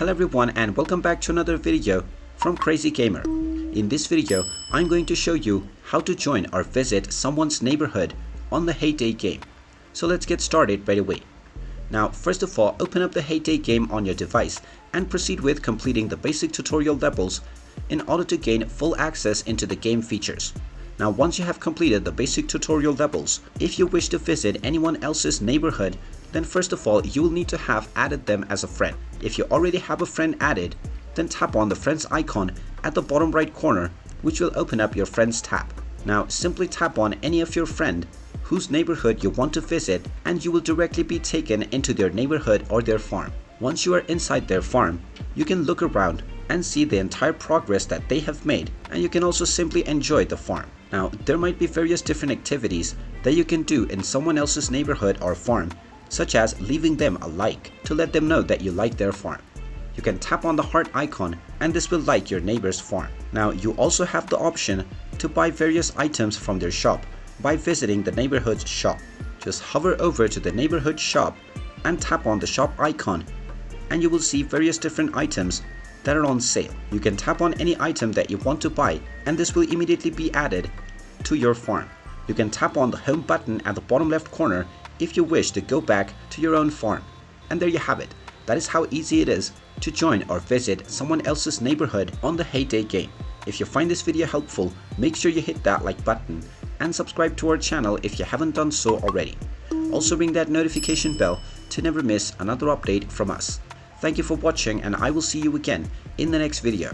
Hello everyone and welcome back to another video from Crazy Gamer. In this video, I'm going to show you how to join or visit someone's neighborhood on the Hayday game. So let's get started right away. Now first of all, open up the Hayday game on your device and proceed with completing the basic tutorial levels in order to gain full access into the game features. Now once you have completed the basic tutorial levels, if you wish to visit anyone else's neighborhood, then first of all you will need to have added them as a friend. If you already have a friend added, then tap on the friends icon at the bottom right corner, which will open up your friends tab. Now simply tap on any of your friend whose neighborhood you want to visit and you will directly be taken into their neighborhood or their farm. Once you are inside their farm, you can look around and see the entire progress that they have made, and you can also simply enjoy the farm. Now there might be various different activities that you can do in someone else's neighborhood or farm, such as leaving them a like to let them know that you like their farm. You can tap on the heart icon and this will like your neighbor's farm. Now you also have the option to buy various items from their shop by visiting the neighborhood's shop. Just hover over to the neighborhood shop and tap on the shop icon and you will see various different items that are on sale. You can tap on any item that you want to buy and this will immediately be added to your farm. You can tap on the home button at the bottom left corner if you wish to go back to your own farm. And there you have it. That is how easy it is to join or visit someone else's neighborhood on the Hayday game. If you find this video helpful, make sure you hit that like button and subscribe to our channel if you haven't done so already. Also ring that notification bell to never miss another update from us. Thank you for watching and I will see you again in the next video.